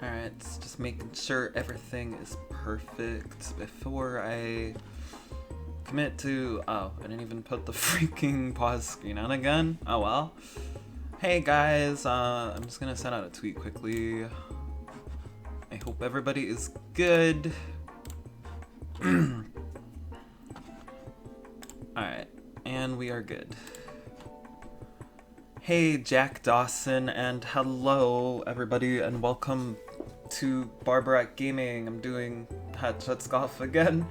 Alright, just making sure everything is perfect before I commit to... Oh, I didn't even put the freaking pause screen on again. Oh well. Hey guys, I'm just gonna send out a tweet quickly. I hope everybody is good. Alright, and we are good. Hey Jack Dawson, and hello everybody, and welcome to Barbarat Gaming. I'm doing Let's Golf again.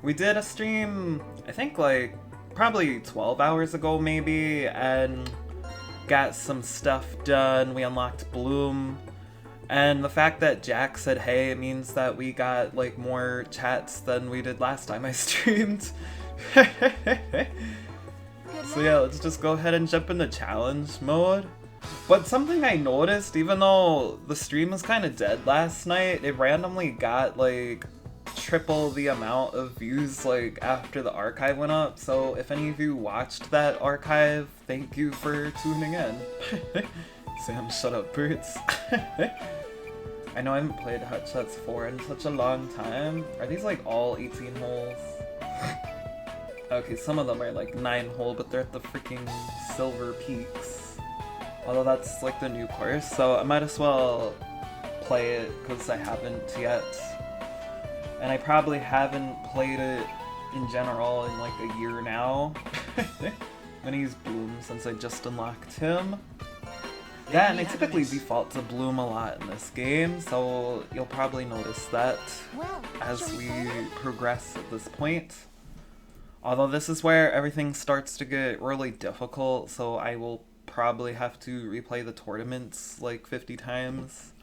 We did a stream, I think like probably 12 hours ago maybe, and got some stuff done. We unlocked Bloom, and the fact that Jack said hey means that we got like more chats than we did last time I streamed. So yeah, let's just go ahead and jump into challenge mode. But something I noticed, even though the stream was kind of dead last night, it randomly got like triple the amount of views like after the archive went up. So if any of you watched that archive, thank you for tuning in. Sam, shut up, Brutes. I know I haven't played Hot Shots 4 in such a long time. Are these like all 18 holes? Okay, some of them are like 9-hole, but they're at the freaking Silver Peaks. Although that's like the new course, so I might as well play it because I haven't yet. And I probably haven't played it in general in like a year now. I'm gonna use Bloom since I just unlocked him. Yeah, and I typically default to Bloom a lot in this game, so you'll probably notice that as we progress at this point. Although this is where everything starts to get really difficult, so I will probably have to replay the tournaments like 50 times.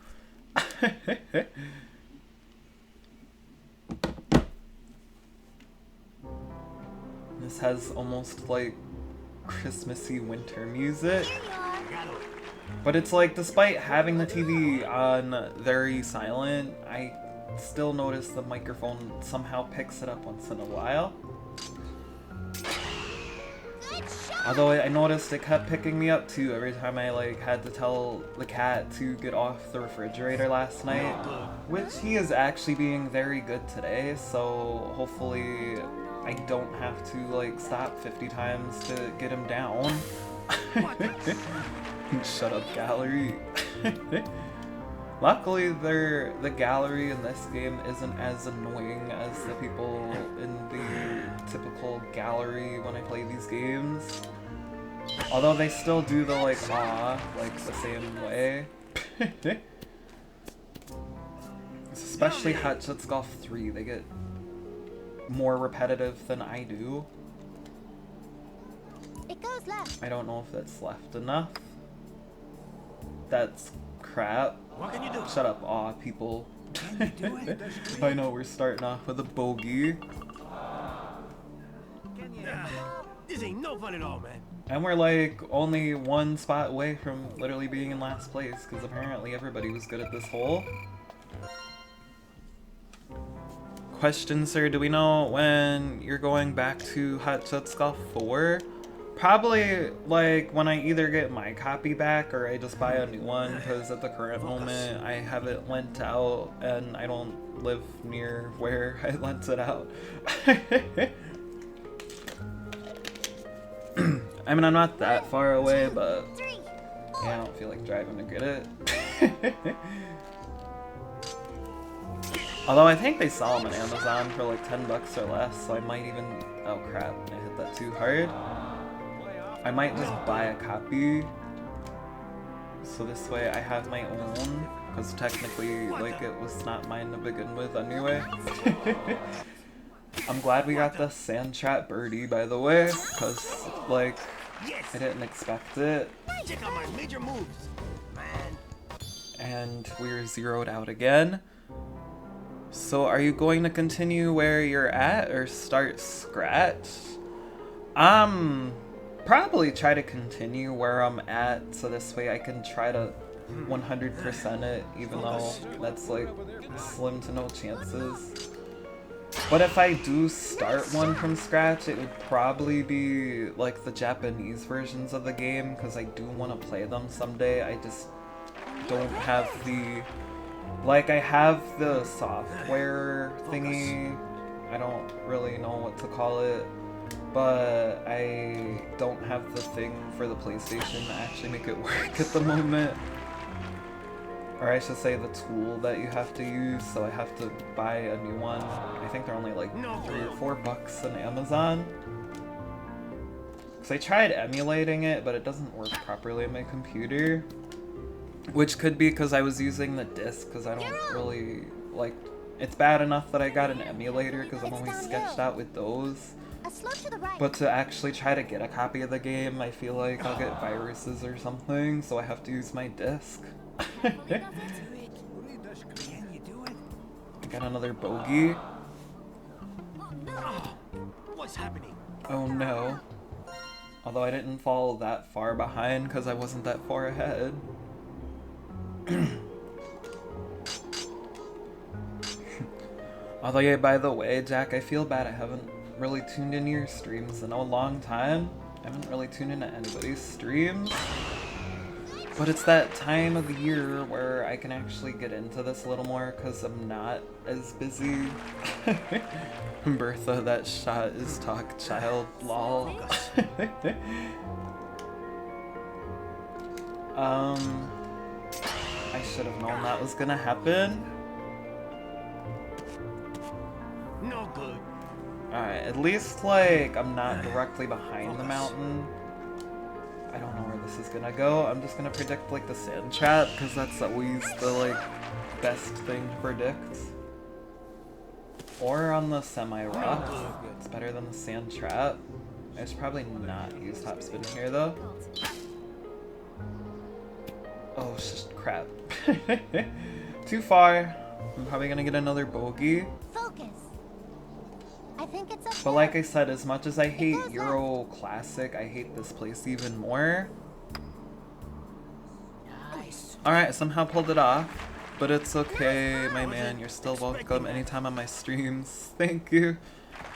This has almost like Christmassy winter music. But it's like, despite having the TV on very silent, I still notice the microphone somehow picks it up once in a while. Although I noticed it kept picking me up too every time I like had to tell the cat to get off the refrigerator last night, which he is actually being very good today, so hopefully I don't have to like stop 50 times to get him down. Shut up, gallery. Luckily, the gallery in this game isn't as annoying as the people in the typical gallery when I play these games. Although they still do the like like the same way. Especially Hot Shots Golf 3, they get more repetitive than I do. It goes left. I don't know if that's left enough. That's crap. What can you do? Shut up, aw, people. I know we're starting off with a bogey. This ain't no fun at all, man. And we're like only one spot away from literally being in last place, because apparently everybody was good at this hole. Question, sir, do we know when you're going back to Hot Shots Golf 4? Probably like when I either get my copy back or I just buy a new one, because at the current moment I have it lent out and I don't live near where I lent it out. I mean, I'm not that far away, but yeah, I don't feel like driving to get it. Although I think they sell them on Amazon for like 10 bucks or less, so I might even... Oh crap, I hit that too hard. I might just buy a copy, so this way I have my own, because technically, like, it was not mine to begin with anyway. I'm glad we got the sand trap birdie, by the way, because, like, I didn't expect it. Check out my major moves, man. And we're zeroed out again. So are you going to continue where you're at, or start scratch? Probably try to continue where I'm at, so this way I can try to 100% it, even though that's like slim to no chances. But if I do start one from scratch, it would probably be like the Japanese versions of the game, because I do want to play them someday. I just don't have the Like, I have the software thingy. I don't really know what to call it. But I don't have the thing for the PlayStation to actually make it work at the moment. Or I should say the tool that you have to use, so I have to buy a new one. I think they're only like $3 or $4 on Amazon. Because I tried emulating it, but it doesn't work properly on my computer. Which could be because I was using the disc, because I don't really like... It's bad enough that I got an emulator, because I'm always sketched out with those. But to actually try to get a copy of the game, I feel like I'll get viruses or something, so I have to use my disc. I got another bogey. What's happening? Oh no. Although I didn't fall that far behind because I wasn't that far ahead. Although, yeah, by the way, Jack, I feel bad I haven't really tuned into your streams in a long time. I haven't really tuned into anybody's streams. But it's that time of the year where I can actually get into this a little more because I'm not as busy. Bertha, that shot is talk child, lol. I should have known that was gonna happen. No good. Alright, at least, like, I'm not directly behind the mountain. I don't know where this is gonna go. I'm just gonna predict, like, the sand trap, because that's always the, like, best thing to predict. Or on the semi-rock. It's better than the sand trap. I should probably not use top spin here, though. Oh, crap. Too far. I'm probably gonna get another bogey. Focus. I think it's up But there. like I said, as much as I hate Euro Classic, I hate this place even more. Nice. Alright, somehow pulled it off. But it's okay, my man. You're still welcome anytime on my streams. Thank you.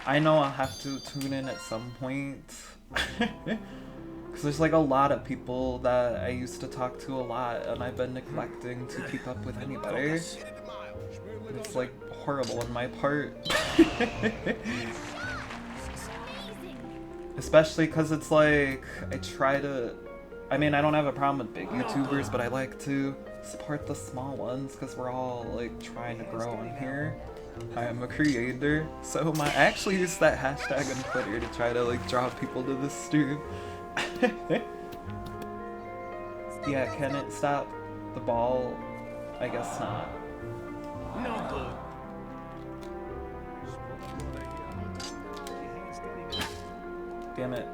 I know I'll have to tune in at some point. Because there's like a lot of people that I used to talk to a lot, and I've been neglecting to keep up with anybody. It's like horrible on my part. Especially because it's like, I try to... I mean, I don't have a problem with big YouTubers, but I like to support the small ones because we're all like trying to grow in here. I am a creator, so I actually use that hashtag on Twitter to try to like draw people to the stream. Yeah, can it stop the ball? I guess not. No good. Damn it.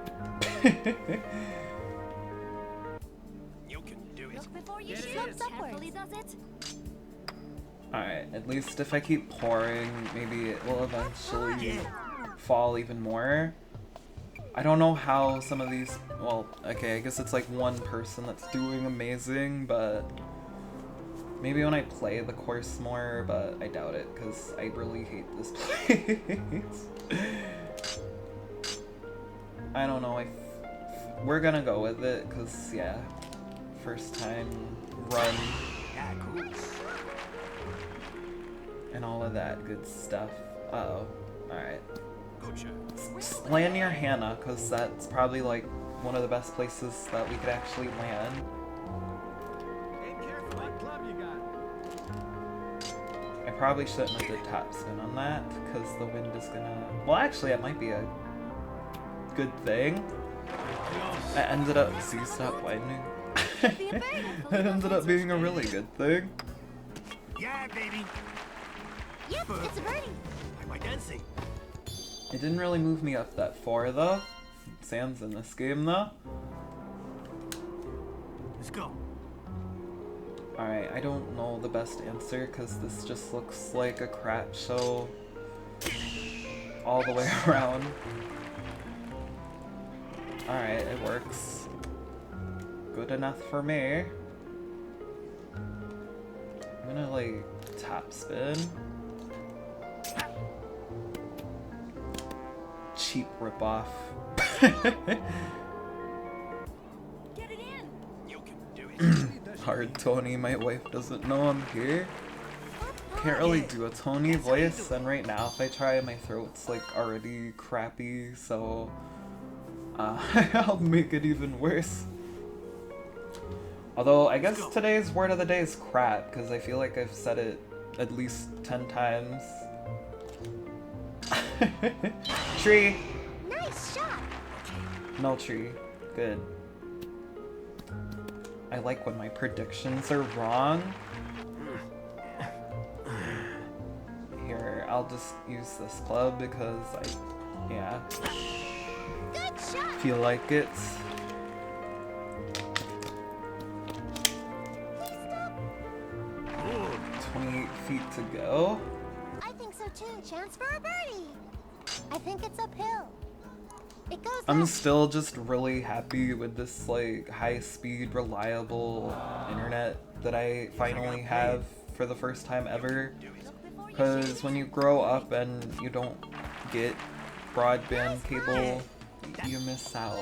You can do it. Look before you shoot. Carefully does it. Alright, at least if I keep pouring, maybe it will eventually fall even more. I don't know how some of these... Well, okay, I guess it's like one person that's doing amazing, but... Maybe when I play the course more, but I doubt it, because I really hate this place. I don't know, we're gonna go with it, because, yeah, first time run Yeah, cool. and all of that good stuff. Uh-oh. Alright. Good shot. Just land near Hannah, because that's probably, like, one of the best places that we could actually land. Aim careful. What club you got? I probably shouldn't have did top spin on that, because the wind is gonna... Well, actually, it might be a good thing. It ended up... See, stop winding. It ended up being a really good thing. Yeah, baby. Yep, it's a birdie. Like my dancing. It didn't really move me up that far, though. Sand's in this game, though. Let's go. Alright, I don't know the best answer, because this just looks like a crap show all the way around. Alright, it works. Good enough for me. I'm gonna, like, top spin. Cheap ripoff. Get it in. You can do it. Hard Tony, my wife doesn't know I'm here. can't really do a Tony voice, and right now if I try, my throat's like already crappy, so I'll make it even worse. Although I guess today's word of the day is crap, because I feel like I've said it at least 10 times. Tree! Nice shot. No tree. Good. I like when my predictions are wrong. Here, I'll just use this club because yeah, Good shot. feel like it. Stop. 28 feet to go. I think so too. Chance for a birdie. I think it's uphill. It goes I'm up. still just really happy with this like high-speed, reliable internet that I finally have for the first time ever. Because when you grow up and you don't get broadband cable, you miss out.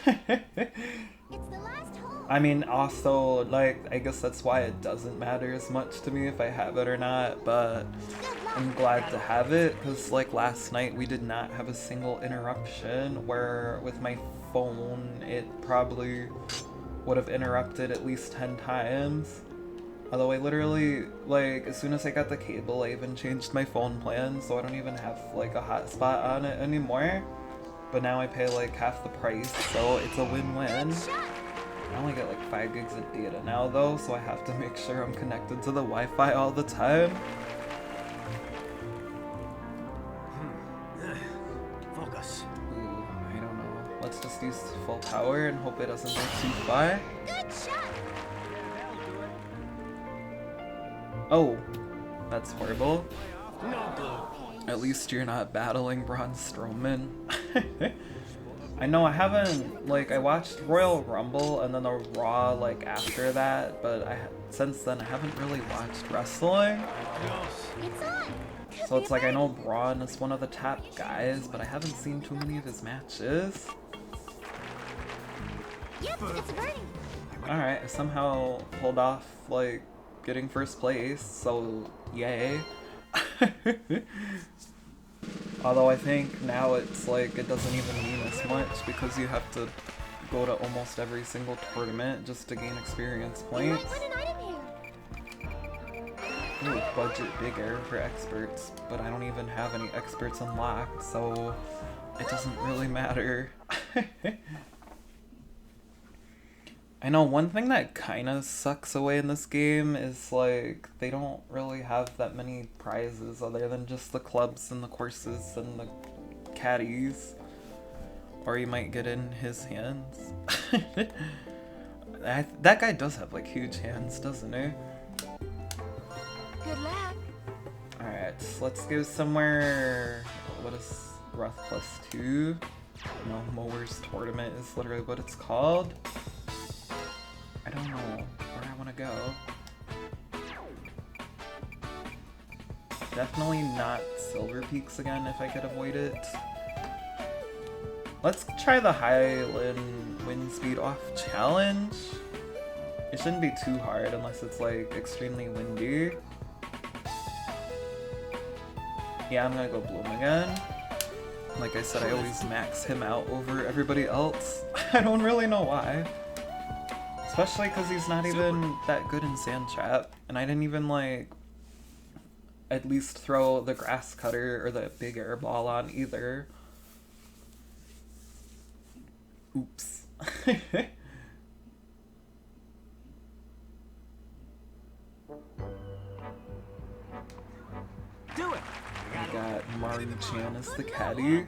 It's the last hole. I mean, also, like, I guess that's why it doesn't matter as much to me if I have it or not, but Good luck. I'm glad to have it, because, like, last night we did not have a single interruption, where with my phone, it probably would have interrupted at least 10 times. Although I literally, like, as soon as I got the cable, I even changed my phone plan, so I don't even have, like, a hotspot on it anymore. But now I pay, like, half the price, so it's a win-win. Good shot. I only get, like, 5 gigs of data now, though, so I have to make sure I'm connected to the Wi-Fi all the time. Focus. Ooh, I don't know. Let's just use full power and hope it doesn't go too far. Good shot. Oh, that's horrible. No blue. At least you're not battling Braun Strowman. I know I haven't, like, I watched Royal Rumble and then the Raw, like, after that, but since then I haven't really watched wrestling. It's on. Could So be it's a like I know birdie. Braun is one of the top guys, but I haven't seen too many of his matches. Yep, it's a birdie. Alright, I somehow pulled off, like, getting first place, so yay. Although I think now it's like it doesn't even mean as much because you have to go to almost every single tournament just to gain experience You might points. win an item here. Ooh, budget bigger for experts, but I don't even have any experts unlocked, so it doesn't really matter. I know one thing that kind of sucks away in this game is like they don't really have that many prizes other than just the clubs and the courses and the caddies. Or you might get in his hands. That guy does have like huge hands, doesn't he? Good luck. Alright, let's go somewhere. What is Rough +2? No, Mowers Tournament is literally what it's called. I don't know where I want to go. Definitely not Silver Peaks again if I could avoid it. Let's try the Highland Wind Speed Off Challenge. It shouldn't be too hard unless it's like extremely windy. Yeah, I'm gonna go Bloom again. Like I said, I always max him out over everybody else. I don't really know why. Especially because he's not even that good in Sand Trap. And I didn't even, like, at least throw the grass cutter or the big air ball on either. Oops. Do it. I got Maru-chan as the caddy.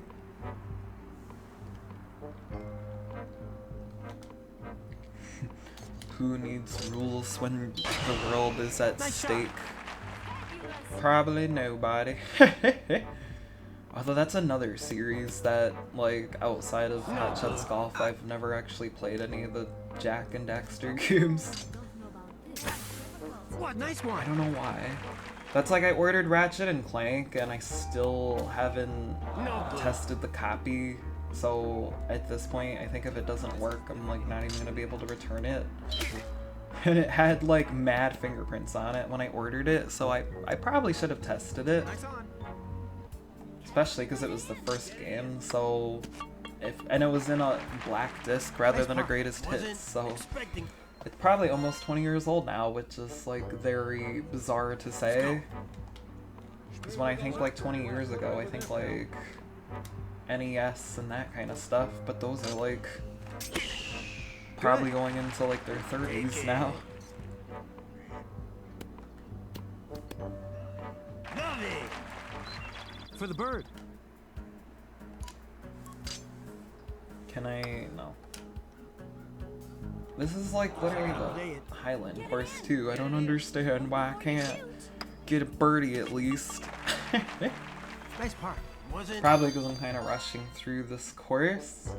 Who needs rules when the world is at stake? Probably nobody. Although that's another series that, like, outside of Hot Shots Golf, I've never actually played any of the Jack and Daxter games. What? Nice I one. don't know why. That's like I ordered Ratchet and Clank and I still haven't tested the copy. So at this point, I think if it doesn't work, I'm like not even gonna be able to return it. and it had like mad fingerprints on it when I ordered it, so I probably should have tested it. Nice on. Especially because it was the first game, so and it was in a black disc rather than a greatest hits, so it's probably almost 20 years old now, which is like very bizarre to say. Because when I think like 20 years ago, I think like NES and that kind of stuff, but those are like probably going into like their 30s now. For the bird. Can I? No. This is like literally the Highland course too. I don't understand why I can't get a birdie at least. Nice part. Probably because I'm kind of rushing through this course.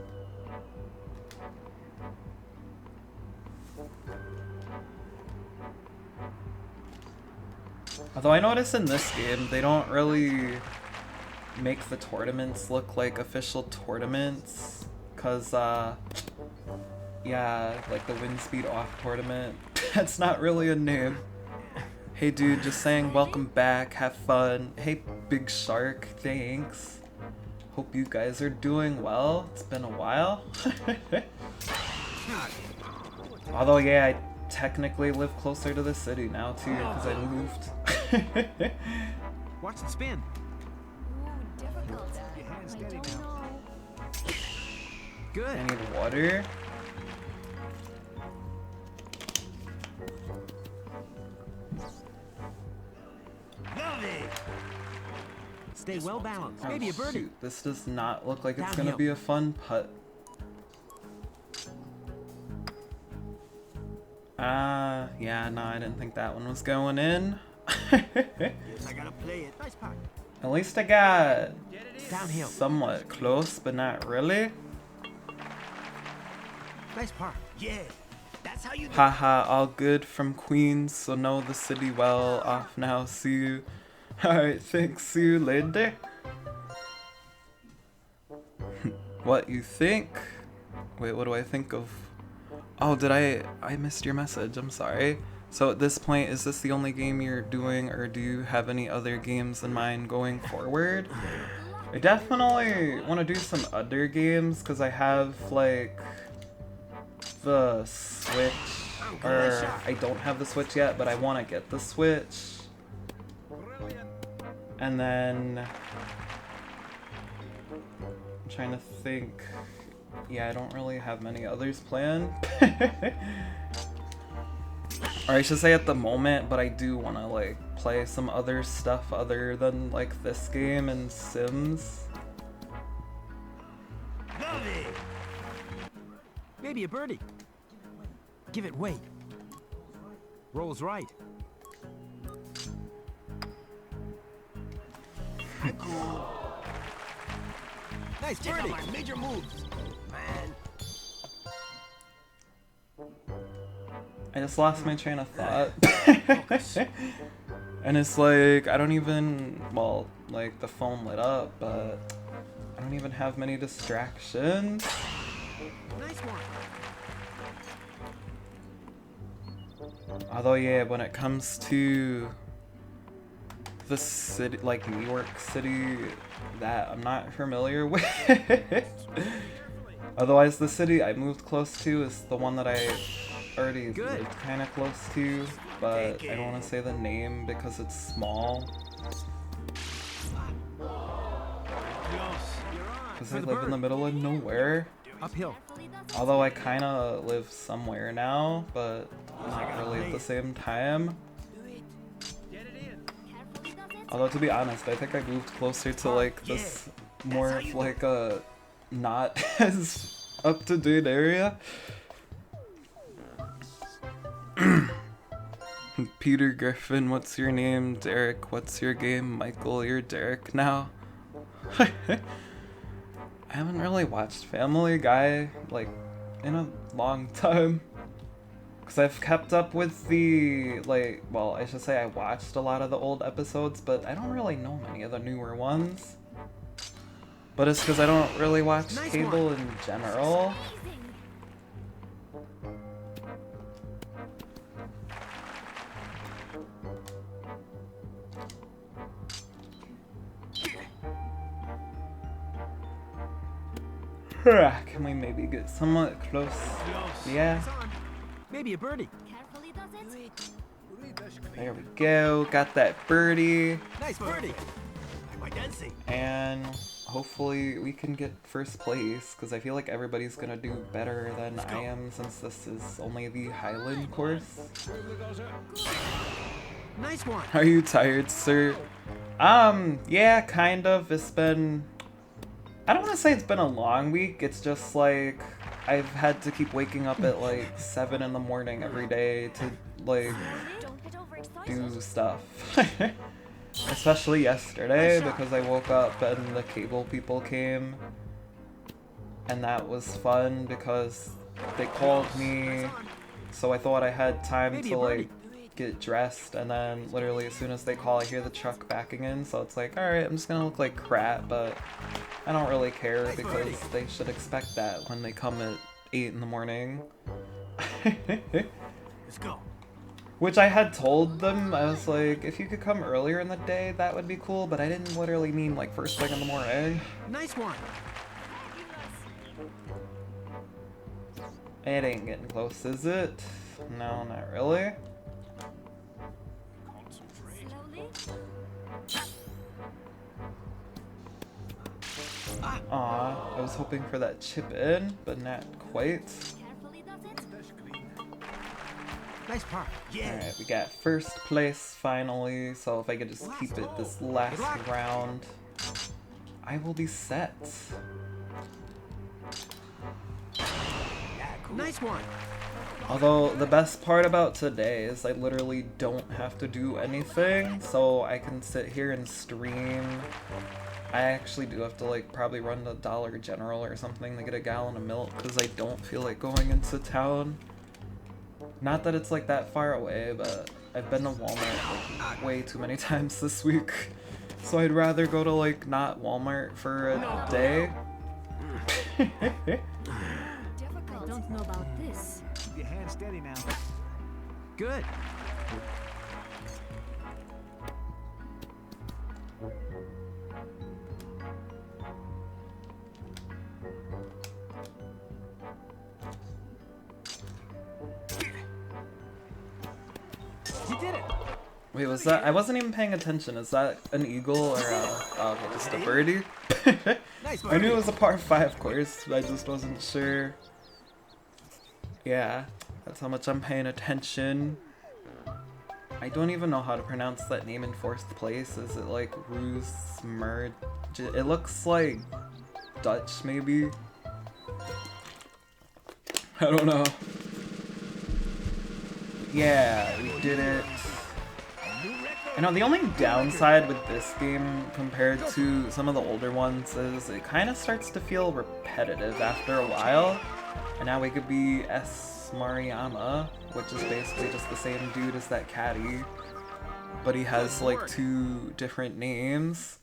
Although I notice in this game, they don't really make the tournaments look like official tournaments. Cause, yeah, like the wind speed off tournament, that's not really a name. Hey dude, just saying welcome back, have fun. Hey Big Shark, thanks. Hope you guys are doing well. It's been a while. Although, yeah, I technically live closer to the city now too, because I moved. Watch it spin. Ooh, difficult. Your hand's I steady don't now. know. Good. I need water. Stay well balanced. Oh, Maybe a birdie. shoot. This does not look like it's gonna Downhill. be a fun putt. Yeah, no, I didn't think that one was going in. Yes, I gotta play it. Nice putt. At least I got Downhill. somewhat close, but not really. Nice part. Yeah. That's how you do it. Haha, all good from Queens, so know the city well. Off now, see you. Alright, thanks, see you later. What you think? Wait, what do I think of? Oh, did I missed your message, I'm sorry. So at this point, is this the only game you're doing, or do you have any other games in mind going forward? I definitely want to do some other games, because I have, like, the Switch, or I don't have the Switch yet, but I want to get the Switch. And then, I'm trying to think. Yeah, I don't really have many others planned. Or I should say at the moment, but I do want to like play some other stuff other than like this game and Sims. Maybe a birdie. Give it weight. Rolls right. Nice birdie. Major moves, man. I just lost my train of thought. And it's like, I don't even, well, like the phone lit up, but I don't even have many distractions. Nice one. Although, yeah, when it comes to the city, like New York City, that I'm not familiar with. Otherwise, the city I moved close to is the one that I already Good. lived kind of close to, but I don't want to say the name because it's small. Because I live in the middle of nowhere. Uphill. Although I kind of live somewhere now, but not really at the same time. Although to be honest, I think I moved closer to like this more of like a not as up to date area. Peter Griffin, what's your name? Derek, what's your game? Michael, you're Derek now. I haven't really watched Family Guy like in a long time. Because I've kept up with the, like, well, I should say I watched a lot of the old episodes, but I don't really know many of the newer ones. But it's because I don't really watch cable in general. Can we maybe get somewhat close? Yeah. Maybe a birdie. Carefully does it. There we go. Got that birdie. Nice birdie. My dancing. And hopefully we can get first place, because I feel like everybody's gonna do better than I am since this is only the Highland course. Nice one. Are you tired, sir? Yeah, kind of. It's been... I don't want to say it's been a long week. It's just like I've had to keep waking up at like 7 in the morning every day to like Don't get overexcited. do stuff. Especially yesterday because I woke up and the cable people came. And that was fun because they called me, so I thought I had time to like get dressed, and then literally as soon as they call I hear the truck backing in, so it's like, alright, I'm just gonna look like crap, but I don't really care because they should expect that when they come at 8 in the morning. Let's go. Which I had told them, I was like, if you could come earlier in the day, that would be cool, but I didn't literally mean like first thing in the morning. Nice one. It ain't getting close, is it? No, not really. Slowly. Aw, I was hoping for that chip in, but not quite. Carefully does it. Nice par. Yeah. Alright, we got first place finally, so if I could just keep it this last round, I will be set. Nice one. Although, the best part about today is I literally don't have to do anything, so I can sit here and stream. I actually do have to like probably run to Dollar General or something to get a gallon of milk because I don't feel like going into town. Not that it's like that far away, but I've been to Walmart like way too many times this week. So I'd rather go to like not Walmart for a day. I don't know about this. Keep your hand steady now. Good. You did it. Wait, was that? I wasn't even paying attention. Is that an eagle or a, oh, okay, just a birdie? Nice I knew it birdie. was a par 5 course, but I just wasn't sure. Yeah, that's how much I'm paying attention. I don't even know how to pronounce that name in fourth place. Is it like Roos Merge? It looks like Dutch, maybe? I don't know. Yeah, we did it. I know the only downside with this game compared to some of the older ones is it kind of starts to feel repetitive after a while. And now we could be S. Mariyama, which is basically just the same dude as that caddy. But he has like 2 different names.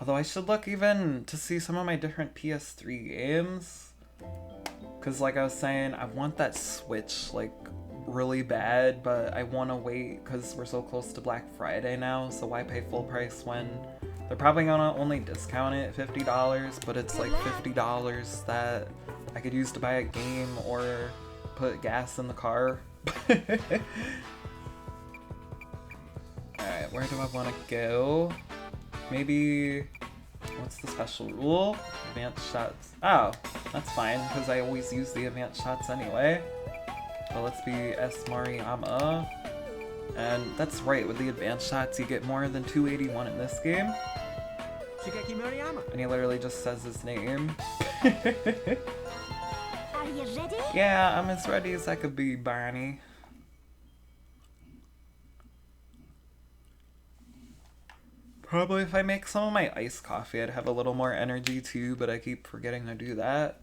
Although I should look even to see some of my different PS3 games. Because like I was saying, I want that Switch like really bad, but I want to wait because we're so close to Black Friday now, so why pay full price when they're probably gonna only discount it at $50, but it's like $50 that I could use to buy a game or put gas in the car. Alright, where do I want to go? Maybe, what's the special rule? Advanced shots. Oh, that's fine, because I always use the advanced shots anyway. But let's be S. Mariyama. And that's right, with the advanced shots you get more than 281 in this game. Shigeki Mariyama. And he literally just says his name. Are you ready? Yeah, I'm as ready as I could be, Barney. Probably if I make some of my iced coffee, I'd have a little more energy too, but I keep forgetting to do that.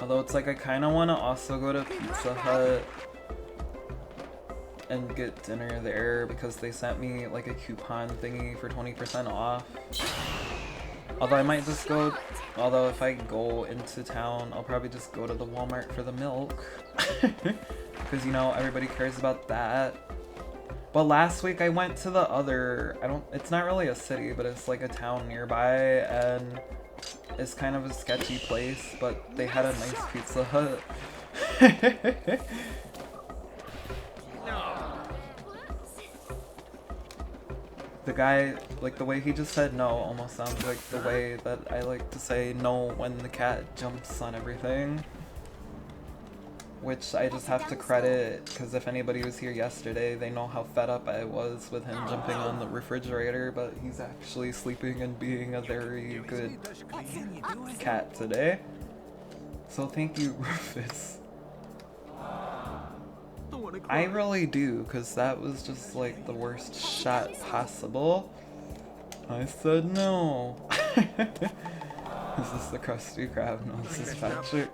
Although it's like I kind of want to also go to Pizza Hut and get dinner there because they sent me like a coupon thingy for 20% off. Although I might just go, although if I go into town, I'll probably just go to the Walmart for the milk. Because, you know, everybody cares about that. But last week I went to the other, it's not really a city, but it's like a town nearby, and it's kind of a sketchy place, but they had a nice Pizza Hut. The guy, like the way he just said no almost sounds like the way that I like to say no when the cat jumps on everything. Which I just have to credit, because if anybody was here yesterday, they know how fed up I was with him jumping on the refrigerator, but he's actually sleeping and being a very good cat today. So thank you, Rufus. I really do, because that was just like the worst shot possible. I said no. Is this the Krusty Krab? No, this is Patrick.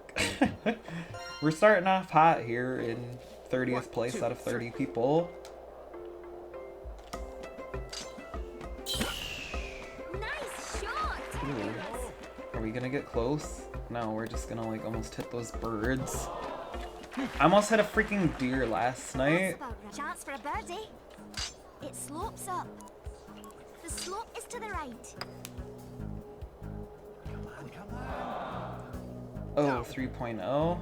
We're starting off hot here in 30th place out of 30 people. Nice shot. Ooh. Are we gonna get close? No, we're just gonna like almost hit those birds. I almost hit a freaking deer last night. Chance for a birdie. It slopes up. The slope is to the right. Oh, 3.0.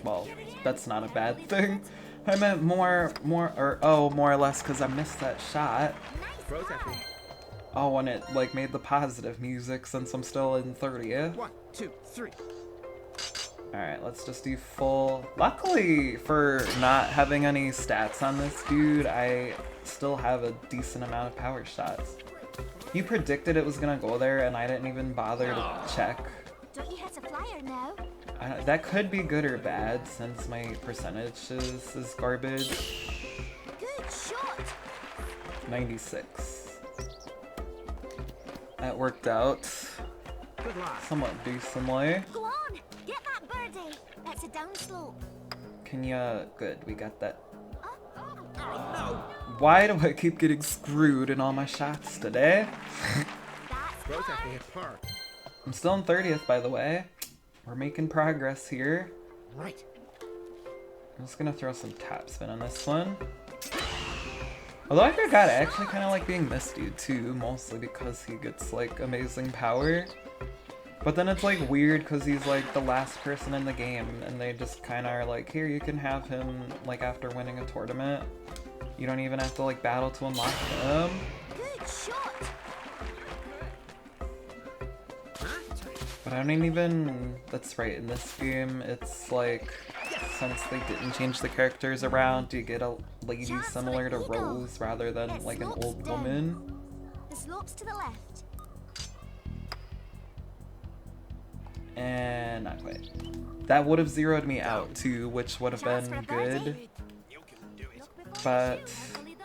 Well, that's not a bad thing. I meant more or less because I missed that shot. Oh, and it like made the positive music since I'm still in 30th. 1, 2, 3. Alright, let's just do full. Luckily for not having any stats on this dude, I still have a decent amount of power shots. You predicted it was gonna go there and I didn't even bother to check. Don't you hit a flyer now? That could be good or bad since my percentage is garbage. Good shot. 96. That worked out Good luck. somewhat decently. Go on, get that birdie. It's a downslope. Can ya? Good, we got that. Oh no! Why do I keep getting screwed in all my shots today? That's Both par. have to hit par. I'm still in 30th, by the way. We're making progress here. Right. I'm just gonna throw some topspin on this one. Although I forgot, I actually kind of like being this dude too, mostly because he gets like amazing power. But then it's like weird because he's like the last person in the game and they just kind of are like, here, you can have him like after winning a tournament. You don't even have to like battle to unlock him. Good shot. But I don't even, that's right, in this game, it's like, since they didn't change the characters around, you get a lady similar to Rose rather than like an old woman. The slope's to the left. And not quite. That would have zeroed me out too, which would have been good. But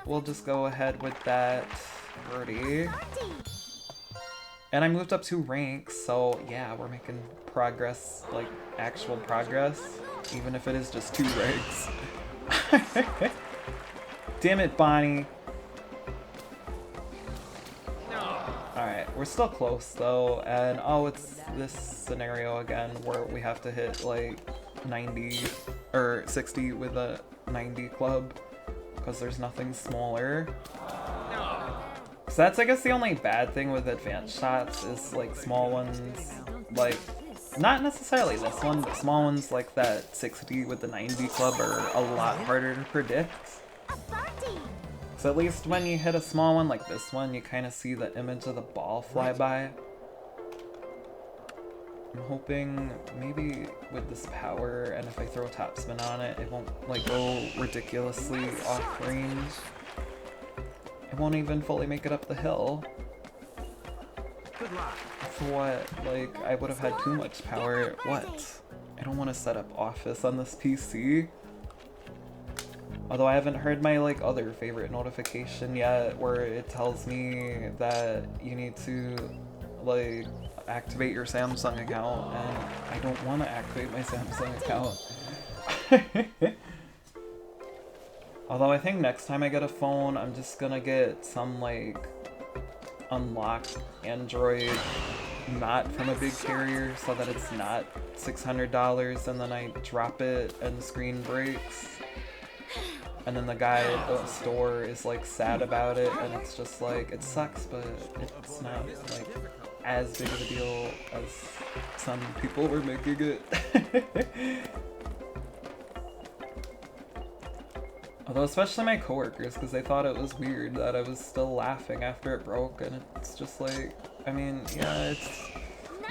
we'll just go ahead with that birdie. Birdie. And I moved up 2 ranks, so yeah, we're making progress, like actual progress, even if it is just 2 ranks. Damn it, Bonnie. Alright, we're still close though, and oh, it's this scenario again where we have to hit like 90 or 60 with a 90 club because there's nothing smaller. So that's, I guess, the only bad thing with advanced shots is like small ones, like not necessarily this one, but small ones like that 60 with the 90 club are a lot harder to predict. A birdie. So at least when you hit a small one like this one, you kind of see the image of the ball fly by. I'm hoping maybe with this power, and if I throw topspin on it, it won't like go ridiculously off range. It won't even fully make it up the hill. Good luck. For what? Like, I would have had too much power. What? I don't want to set up Office on this PC. Although I haven't heard my like other favorite notification yet where it tells me that you need to like activate your Samsung account, and I don't want to activate my Samsung account. Although I think next time I get a phone, I'm just gonna get some like unlocked Android not from a big carrier so that it's not $600, and then I drop it and the screen breaks. And then the guy at the store is like sad about it, and it's just like, it sucks, but it's not like as big of a deal as some people were making it. Although especially my coworkers, because they thought it was weird that I was still laughing after it broke, and it's just like, I mean, yeah, it's,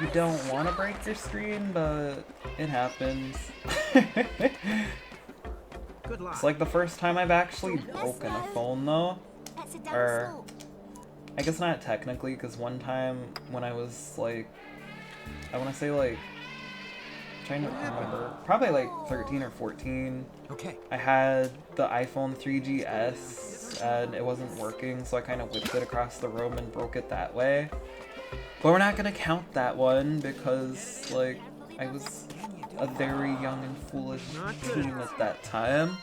you don't want to break your screen, but it happens. Good luck. It's like the first time I've actually broken a phone though. Or, I guess not technically, because one time when I was like, I want to say like, trying to remember, probably like 13 or 14. Okay. I had the iPhone 3GS and it wasn't working, so I kind of whipped it across the room and broke it that way. But we're not gonna count that one because like I was a very young and foolish teen at that time.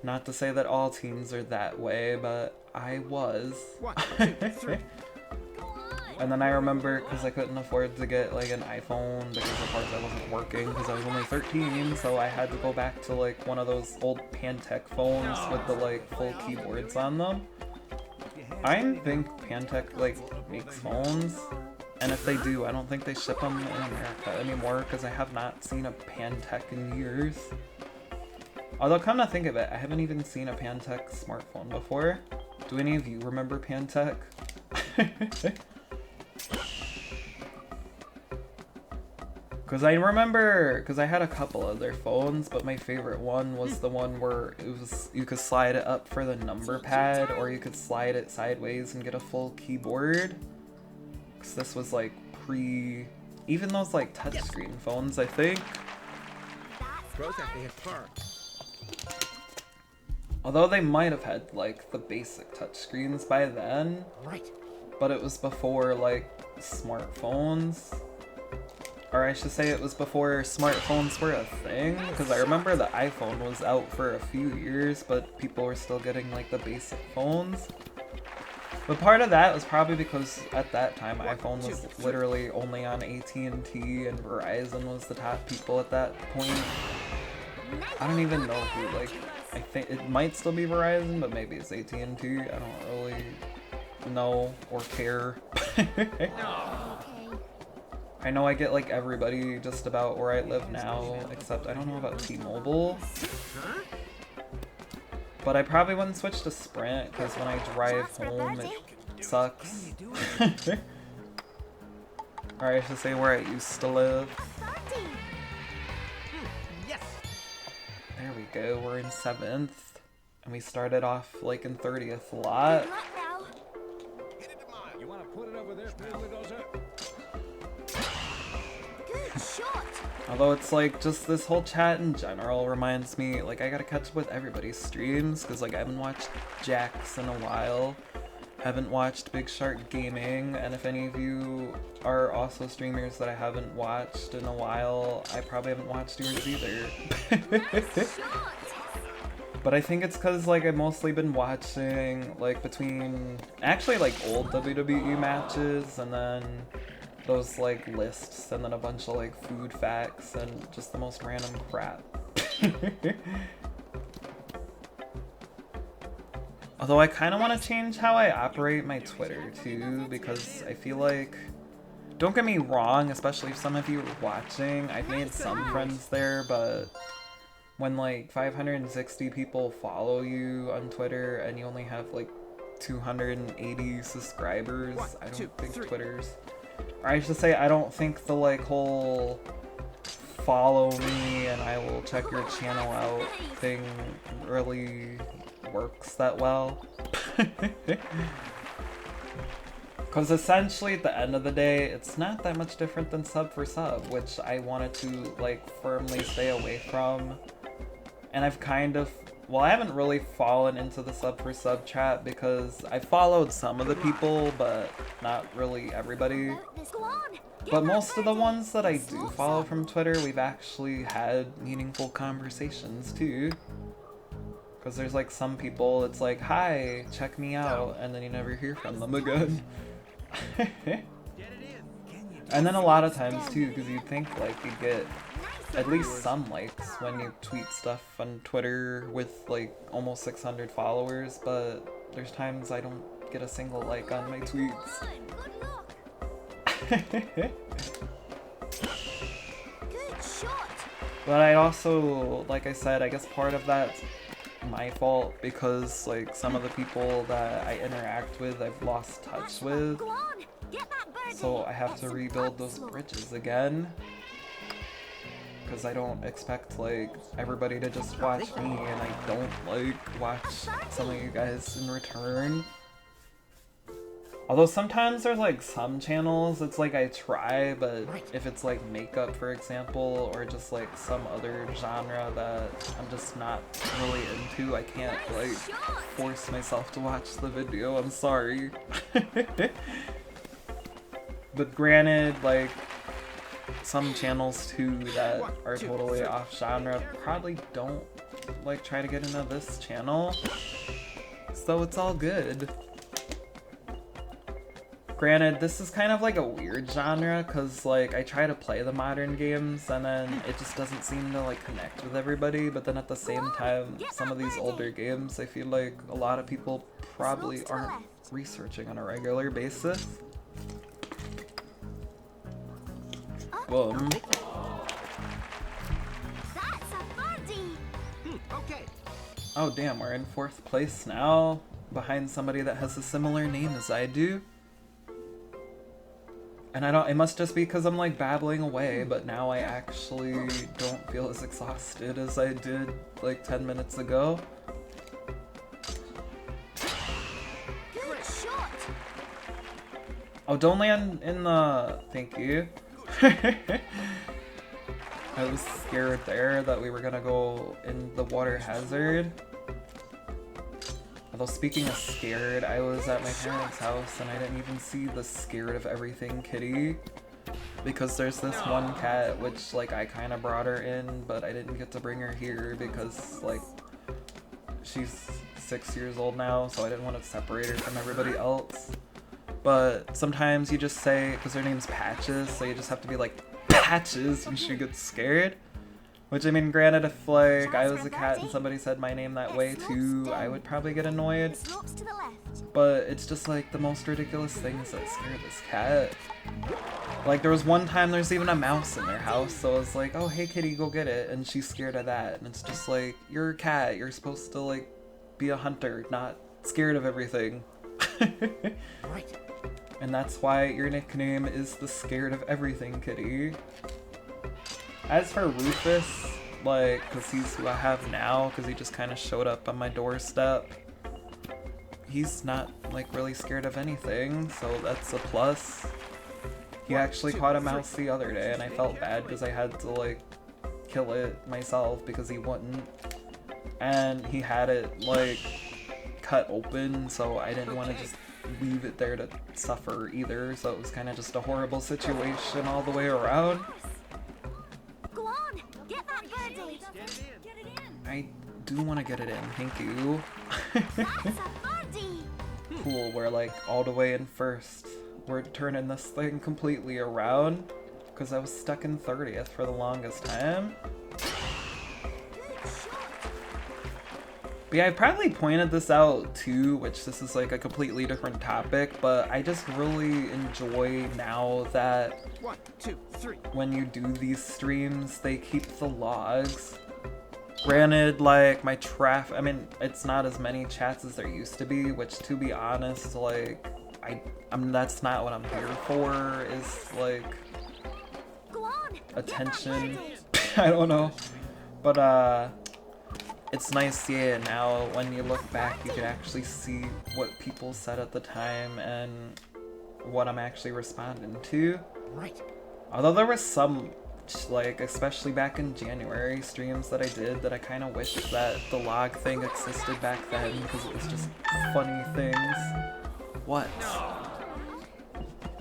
Not to say that all teens are that way, but I was. 1, 2, 3. And then I remember, because I couldn't afford to get like an iPhone because of course I wasn't working because I was only 13, so I had to go back to like one of those old Pantech phones with the like full keyboards on them. I don't think Pantech like makes phones, and if they do, I don't think they ship them in America anymore because I have not seen a Pantech in years. Although come to think of it, I haven't even seen a Pantech smartphone before. Do any of you remember Pantech? Because I remember, because I had a couple of their phones, but my favorite one was the one where it was, you could slide it up for the number pad, or you could slide it sideways and get a full keyboard. Because this was like even those like touchscreen phones, I think. Although they might have had like the basic touchscreens by then. Right. But it was before like smartphones. Or I should say it was before smartphones were a thing, because I remember the iPhone was out for a few years, but people were still getting like the basic phones. But part of that was probably because at that time iPhone was literally only on AT&T and Verizon was the top people at that point. I don't even know who, like, I think it might still be Verizon, but maybe it's AT&T. I don't really know or care. I know I get like everybody just about where I live now, except I don't know about T-Mobile. But I probably wouldn't switch to Sprint, because when I drive home it sucks. Or I should say where I used to live. There we go, we're in 7th. And we started off like in 30th a lot. You want to put it over there, Although it's like, just this whole chat in general reminds me, like, I gotta catch up with everybody's streams, because like I haven't watched Jax in a while, haven't watched Big Shark Gaming, and if any of you are also streamers that I haven't watched in a while, I probably haven't watched yours either. But I think it's because like I've mostly been watching like between, actually like old WWE matches, and then those like lists, and then a bunch of like food facts and just the most random crap. Although I kind of want to change how I operate my Twitter too, because I feel like, don't get me wrong, especially if some of you are watching, I've made some friends there, but when like 560 people follow you on Twitter and you only have like 280 subscribers, I don't think Twitter's, or I should say, I don't think the like whole follow me and I will check your channel out thing really works that well. Because essentially at the end of the day, it's not that much different than sub for sub, which I wanted to like firmly stay away from. And I've kind of, well, I haven't really fallen into the sub for sub chat because I followed some of the people, but not really everybody. But most of the ones that I do follow from Twitter, we've actually had meaningful conversations too. Because there's like some people, it's like, hi, check me out, and then you never hear from them again. And then a lot of times too, because you'd think like you'd get at least some likes when you tweet stuff on Twitter with like almost 600 followers, but there's times I don't get a single like on my tweets. Good shot. But I also, like I said, I guess part of that's my fault because like some of the people that I interact with I've lost touch with, Go on, get that birdie. so I have to rebuild those bridges again. Because I don't expect like everybody to just watch me, and I don't like watch some of you guys in return. Although sometimes there's like some channels it's like I try, but if it's like makeup for example, or just like some other genre that I'm just not really into, I can't like force myself to watch the video, I'm sorry. But granted, like some channels too that are totally off genre probably don't like try to get into this channel, so it's all good. Granted, this is kind of like a weird genre because like I try to play the modern games and then it just doesn't seem to like connect with everybody, but then at the same time some of these older games I feel like a lot of people probably aren't researching on a regular basis. Boom. That's a birdie. Okay. Oh damn, we're in 4th place now, behind somebody that has a similar name as I do. And I don't, it must just be because I'm like babbling away, but now I actually don't feel as exhausted as I did like 10 minutes ago. Good shot. Oh, don't land in the, thank you. I was scared there that we were gonna go in the water hazard. Although speaking of scared, I was at my parents' house and I didn't even see the scared of everything kitty. Because there's this one cat which like I kind of brought her in, but I didn't get to bring her here because like she's 6 years old now, so I didn't want to separate her from everybody else. But sometimes you just say, because her name's Patches, so you just have to be like, Patches, when she gets scared. Which, I mean, granted, if like I was a cat and somebody said my name that way too, I would probably get annoyed. Slopes to the left. But it's just like the most ridiculous things that scare this cat. Like there was one time there's even a mouse in their house, so I was like, oh hey kitty, go get it, and she's scared of that. And it's just like, you're a cat, you're supposed to like be a hunter, not scared of everything. Right. And that's why your nickname is the Scared of Everything Kitty. As for Rufus, like, because he's who I have now, because he just kind of showed up on my doorstep, he's not, like, really scared of anything, so that's a plus. He actually caught a mouse the other day, and I felt bad because I had to, like, kill it myself because he wouldn't. And he had it, like, cut open, so I didn't want to just leave it there to suffer either, so it was kind of just a horrible situation all the way around. Go on, get that birdie. I do want to get it in, thank you. That's a birdie. Cool, we're like all the way in 1st. We're turning this thing completely around, because I was stuck in 30th for the longest time. But yeah, I probably pointed this out too, which this is like a completely different topic, but I just really enjoy now that 1, 2, 3. when you do these streams, they keep the logs. Granted, like my I mean, it's not as many chats as there used to be, which to be honest, like that's not what I'm here for, is like Go on, attention. I don't know. But it's nice, yeah, now when you look back you can actually see what people said at the time and what I'm actually responding to. Right. Although there was some, like, especially back in January streams that I did that I kind of wish that the log thing existed back then because it was just funny things. What?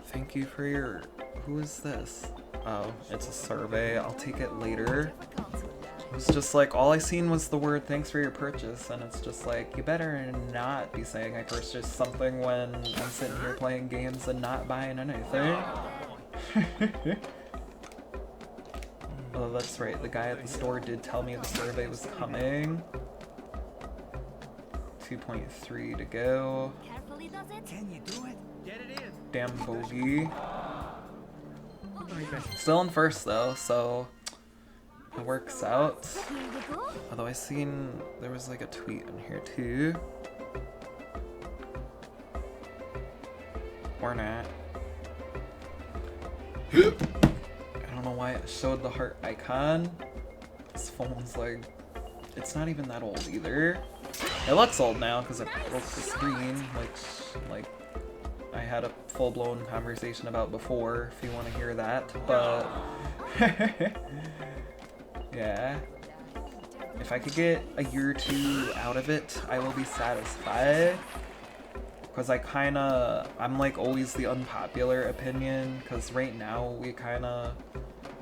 Thank you for your... Who is this? Oh, it's a survey. I'll take it later. It was just like, all I seen was the word thanks for your purchase, and it's just like, you better not be saying I purchased something when I'm sitting here playing games and not buying anything. Oh, that's right. The guy at the store did tell me the survey was coming. 2.3 to go. Carefully does it. Can you do it? Get it in. Damn bogey. Still in first though, so it works out. Here we go. Although I seen there was like a tweet in here too. Or not. I don't know why it showed the heart icon. This phone's like, it's not even that old either. It looks old now because it broke the screen, which like I had a full-blown conversation about before if you want to hear that, but yeah. If I could get a year or two out of it, I will be satisfied. Because I'm like always the unpopular opinion, because right now we kind of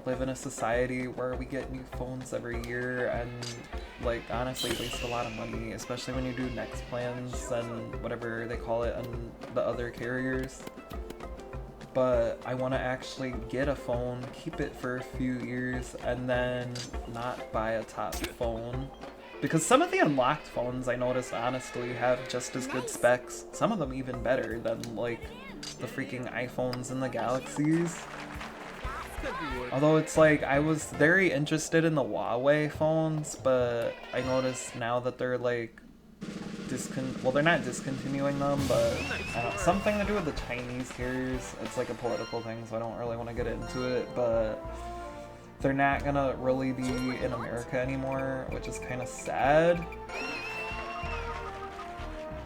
live in a society where we get new phones every year and like honestly waste a lot of money, especially when you do next plans and whatever they call it on the other carriers. But I want to actually get a phone, keep it for a few years, and then not buy a top phone. Because some of the unlocked phones I noticed honestly have just as good specs, some of them even better than like the freaking iPhones and the Galaxies. Although it's like I was very interested in the Huawei phones, but I noticed now that they're like well, they're not discontinuing them, but I don't know, something to do with the Chinese carriers. It's like a political thing, so I don't really want to get into it, but they're not gonna really be in America anymore, which is kind of sad.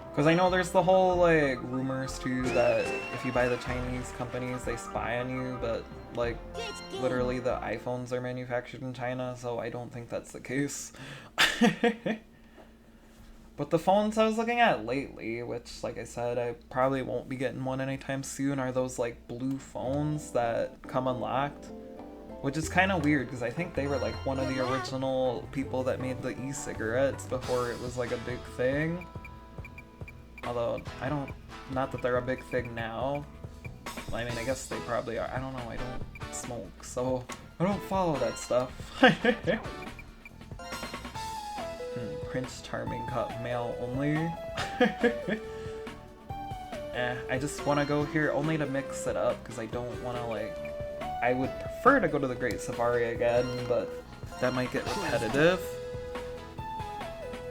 Because I know there's the whole like rumors too that if you buy the Chinese companies, they spy on you, but like literally the iPhones are manufactured in China, so I don't think that's the case. But the phones I was looking at lately, which like I said, I probably won't be getting one anytime soon, are those like blue phones that come unlocked. Which is kind of weird because I think they were like one of the original people that made the e-cigarettes before it was like a big thing. Although, not that they're a big thing now. I mean, I guess they probably are. I don't know, I don't smoke, so I don't follow that stuff. Prince Charming Cup, male only. I just want to go here only to mix it up because I don't want to like... I would prefer to go to the Great Safari again, but that might get repetitive.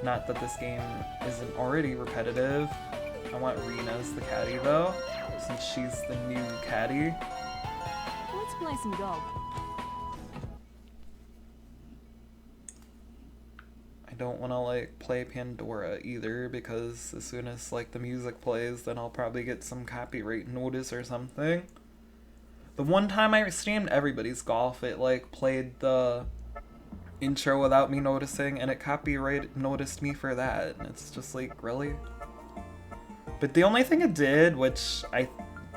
Not that this game isn't already repetitive. I want Rena as the caddy though, since she's the new caddy. Let's play some golf. I don't want to like play Pandora either, because as soon as like the music plays, then I'll probably get some copyright notice or something. The one time I streamed Everybody's Golf, it like played the intro without me noticing, and it copyright noticed me for that, and it's just like, really? But the only thing it did, which I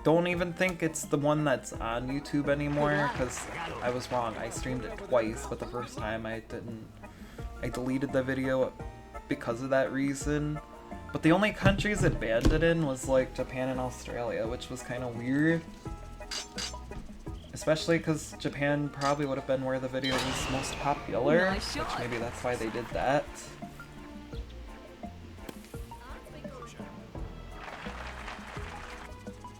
don't even think it's the one that's on YouTube anymore, because I was wrong, I streamed it twice, but the first time I didn't. I deleted the video because of that reason. But the only countries it banned it in was like Japan and Australia, which was kind of weird. Especially because Japan probably would have been where the video was most popular, which maybe that's why they did that.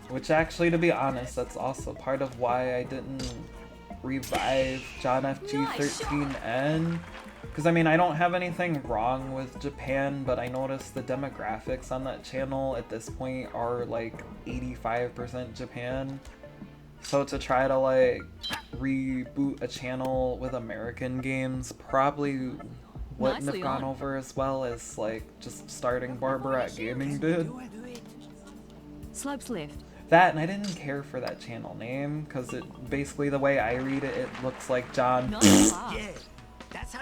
Which actually, to be honest, that's also part of why I didn't revive John FG13N. Because I mean, I don't have anything wrong with Japan, but I noticed the demographics on that channel at this point are like 85% Japan. So to try to like reboot a channel with American games probably wouldn't have gone over as well as like just starting Barbarat Gaming did. Slopes left. That, and I didn't care for that channel name, because it basically, the way I read it, it looks like John,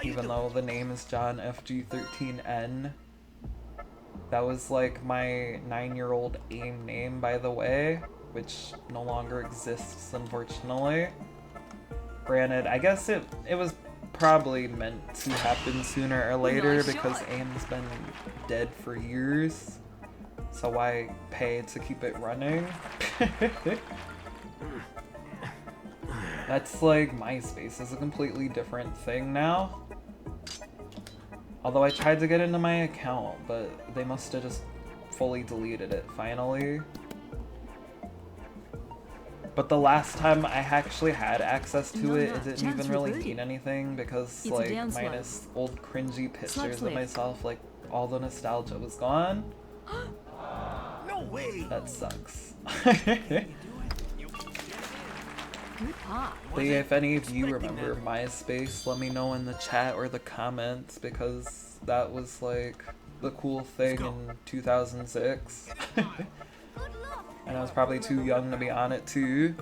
even though the name is John FG13N. That was like my 9-year-old AIM name, by the way, which no longer exists, unfortunately. Granted, I guess it was probably meant to happen sooner or later, because AIM's been dead for years. So why pay to keep it running? That's like MySpace is a completely different thing now. Although I tried to get into my account, but they must have just fully deleted it finally. But the last time I actually had access to it didn't even really mean anything because like minus old cringy pictures of myself, like all the nostalgia was gone. No way. That sucks. Good part. But yeah, if any of you remember MySpace, let me know in the chat or the comments because that was like the cool thing in 2006. And I was probably too young to be on it too.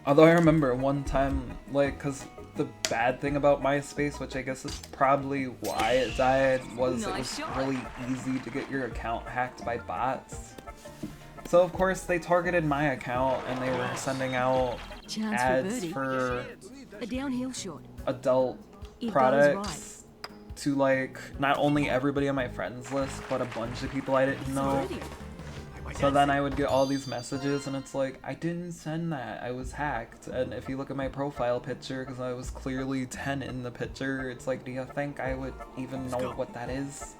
Although I remember one time, like, cause the bad thing about MySpace, which I guess is probably why it died, was it was really easy to get your account hacked by bots. So of course they targeted my account and they were sending out ads for A downhill shot. adult products to like not only everybody on my friends list, but a bunch of people I didn't know. So then I would get all these messages and it's like, I didn't send that, I was hacked. And if you look at my profile picture, because I was clearly 10 in the picture, it's like, do you think I would even know what that is?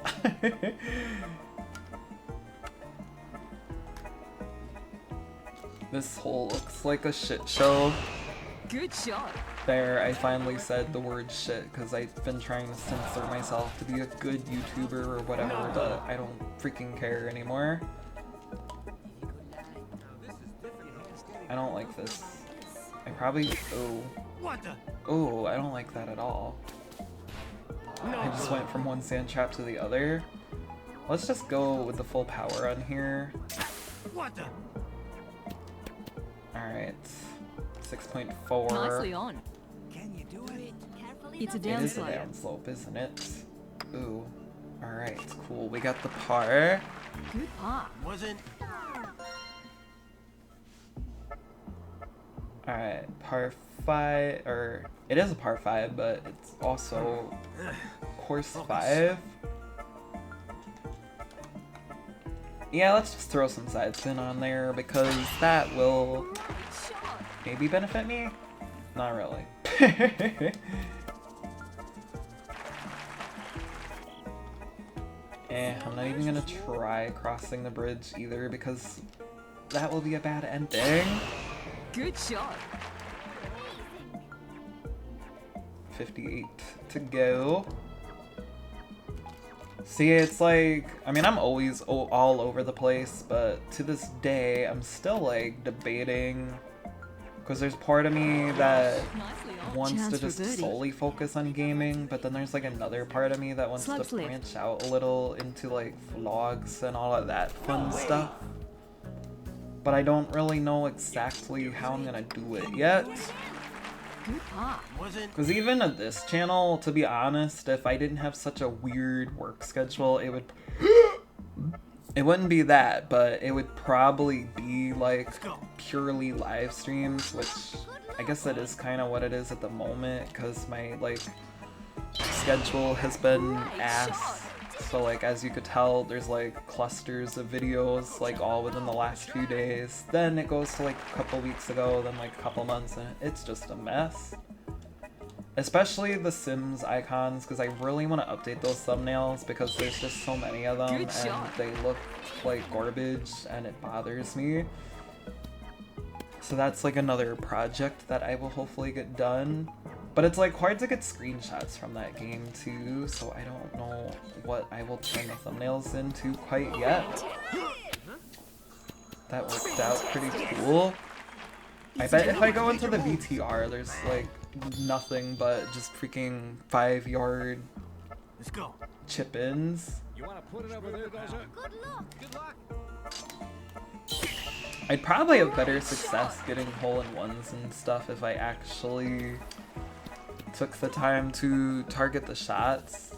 This hole looks like a shit show. Good shot. There, I finally said the word shit because I've been trying to censor myself to be a good YouTuber or whatever, but I don't freaking care anymore. I don't like this. I probably... Oh, I don't like that at all. I just went from one sand trap to the other. Let's just go with the full power on here. Alright. 6.4. Nicely on. Can you do it? It's a It is a downslope. downslope, isn't it? Ooh. Alright, cool. We got the par. Good part. Wasn't. Alright, par 5, or it is a par 5, but it's also course 5. Yeah, let's just throw some side spin on there because that will maybe benefit me? Not really. I'm not even gonna try crossing the bridge either because that will be a bad ending. Good shot. 58 to go. See, it's like, I mean, I'm always all over the place, but to this day, I'm still like debating because there's part of me that wants to just solely focus on gaming, but then there's like another part of me that wants to branch out a little into like vlogs and all of that fun stuff. But I don't really know exactly how I'm gonna do it yet. Because even at this channel, to be honest, if I didn't have such a weird work schedule, it would... It wouldn't be that, but it would probably be like purely live streams, which I guess that is kind of what it is at the moment, because my like schedule has been ass. So like, as you could tell, there's like clusters of videos like all within the last few days. Then it goes to like a couple weeks ago, then like a couple months, and it's just a mess. Especially the Sims icons, because I really want to update those thumbnails because there's just so many of them and they look like garbage and it bothers me. So that's like another project that I will hopefully get done. But it's like hard to get screenshots from that game too, so I don't know what I will turn the thumbnails into quite yet. That worked out pretty cool. I bet if I go into the VTR, there's like nothing but just freaking 5-yard chip-ins. You want to put it over there, does it? Good luck. I'd probably have better success getting hole-in-ones and stuff if I actually took the time to target the shots,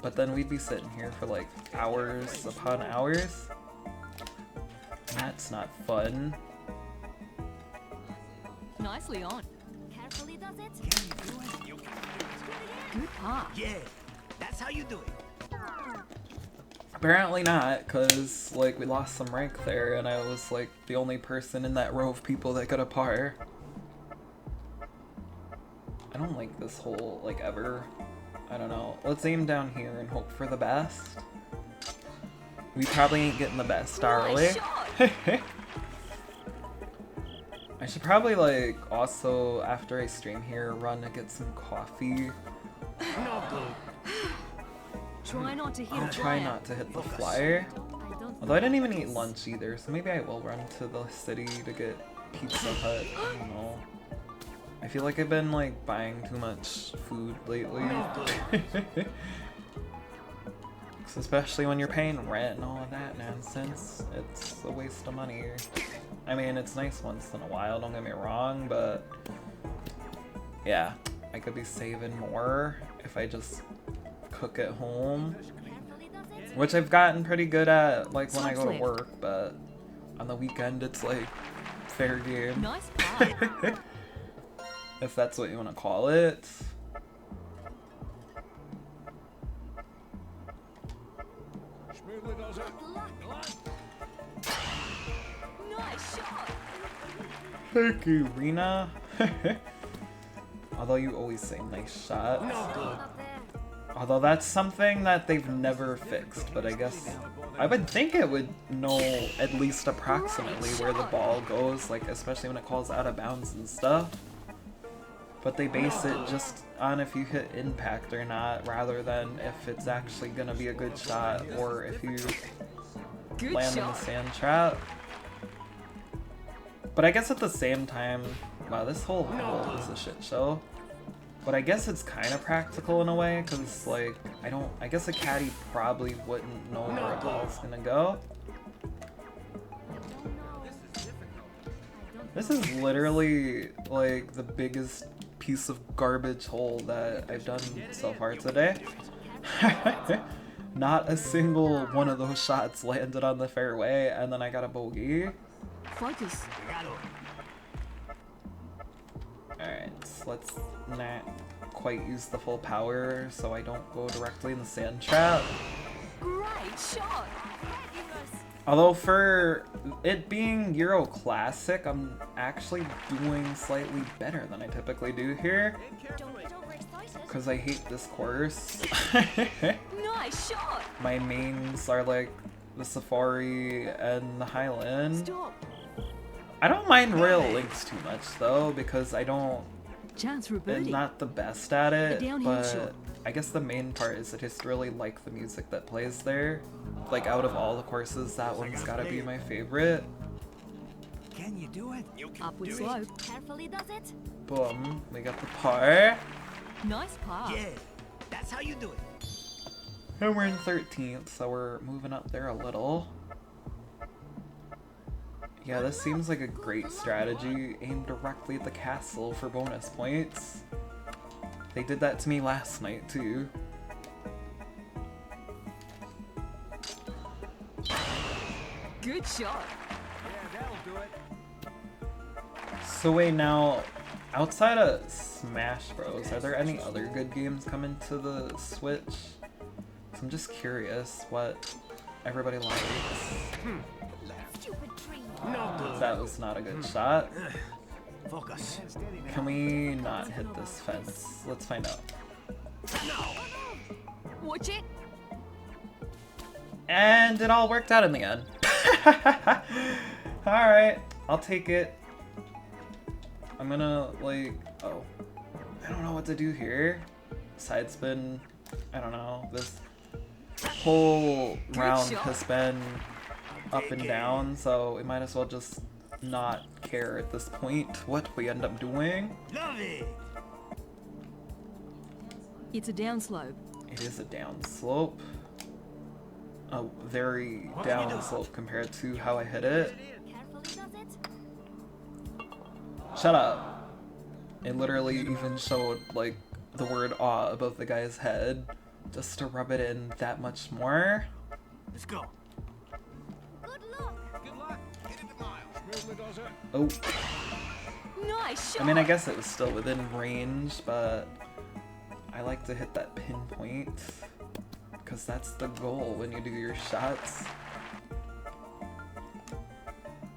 but then we'd be sitting here for like hours upon hours. That's not fun. Nicely on. Carefully does it. Can you do it? Good part. Yeah, that's how you do it. Apparently not, because, like, we lost some rank there, and I was, like, the only person in that row of people that got a par. I don't like this hole, like, ever. I don't know. Let's aim down here and hope for the best. We probably ain't getting the best, are we? Nice shot. I should probably, like, also, after I stream here, run and get some coffee. No good. Try not to hit I'll a try flyer. not to hit the flyer. I don't Although I didn't even eat lunch either, so maybe I will run to the city to get Pizza Hut. I don't know. I feel like I've been, like, buying too much food lately. Especially when you're paying rent and all of that nonsense. It's a waste of money. I mean, it's nice once in a while, don't get me wrong, but yeah, I could be saving more if I just cook at home. Which I've gotten pretty good at, like, when I go to work, but on the weekend it's like fair game. Nice par. If that's what you want to call it. Smoothly does it. Nice shot. Thank you, Rena. Although you always say nice shot. Although that's something that they've never fixed, but I guess I would think it would know at least approximately where the ball goes, like especially when it calls out of bounds and stuff. But they base it just on if you hit impact or not, rather than if it's actually gonna be a good shot or if you Good land in the shot. sand trap. But I guess at the same time, wow, this whole hole is a shit show. But I guess it's kind of practical in a way, because, like, I guess a caddy probably wouldn't know where a ball's gonna go. This is literally, like, the biggest piece of garbage hole that I've done so far today. Not a single one of those shots landed on the fairway, and then I got a bogey. Focus. Alright, so let's not quite use the full power so I don't go directly in the sand trap. Great shot. Although for it being Euro Classic, I'm actually doing slightly better than I typically do here. Don't get overexcited. Because I hate this course. Nice shot. My mains are like the Safari and the Highland. Stop. I don't mind Royal Links too much though, because I don't Chance for a I'm birdie. not the best at it, The downhill but shot. I guess the main part is I just really like the music that plays there. Like out of all the courses, that one's gotta be my favorite. Can you do it? Upward slope. Carefully does it. Boom, we got the par. Nice par. Yeah, that's how you do it. And we're in 13th, so we're moving up there a little. Yeah, this seems like a great strategy. Aim directly at the castle for bonus points. They did that to me last night, too. Good shot. Yeah, that'll do it. So wait, now, outside of Smash Bros, are there any other good games coming to the Switch? 'Cause I'm just curious what everybody likes. Stupid tree. No good. That was not a good shot. Focus. Can we not hit this fence? Let's find out. Watch it. And it all worked out in the end. Alright, I'll take it. I'm gonna, like, oh. I don't know what to do here. Side spin, I don't know. This whole round shot. has been up and down, so we might as well just not care at this point what we end up doing. Love it. It's a downslope. It is a down slope. A very down slope compared to how I hit it. Carefully does it. Shut up. It literally even showed, like, the word awe above the guy's head just to rub it in that much more. Let's go. Good luck. Good luck. Hit it a mile. Smoothly does it. Oh, Nice shot. I mean, I guess it was still within range, but I like to hit that pinpoint because that's the goal when you do your shots.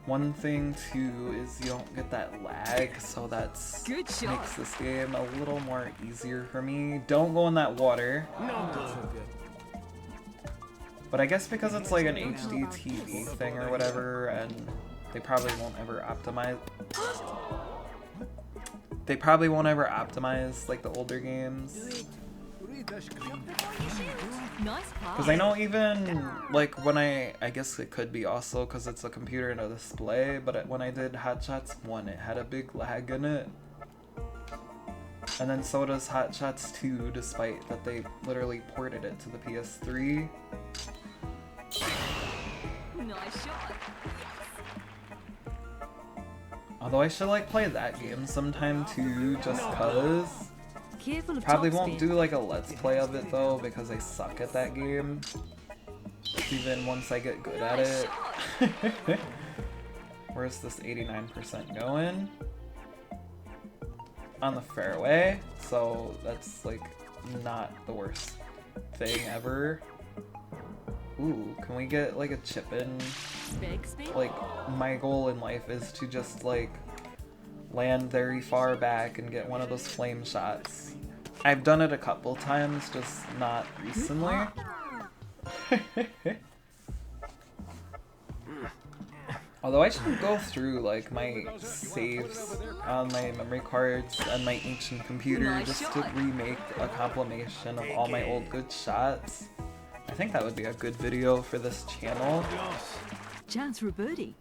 One thing too is you don't get that lag, so that's Good shot. makes this game a little more easier for me. Don't go in that water. No good. But I guess because it's like an HD TV thing or whatever, and they probably won't ever optimize. They probably won't ever optimize like the older games. Read the screen. Nice pass. Because I know even like when I guess it could be also because it's a computer and a display, but when I did Hot Shots 1, it had a big lag in it. And then so does Hot Shots 2, despite that they literally ported it to the PS3. Nice shot. Although I should like play that game sometime too, just cause. Careful of Probably top won't spin. do like a let's play of it though, because I suck at that game. Even once I get good at Nice it. shot. Where's this 89% going? On the fairway, so that's like not the worst thing ever. Ooh, can we get like a chip in? Big spin. Like, my goal in life is to just like land very far back and get one of those flame shots. I've done it a couple times, just not recently. Although I should go through like my saves on my memory cards and my ancient computer Nice just to shot. remake a compilation of all my old good shots. I think that would be a good video for this channel. Chance for a birdie.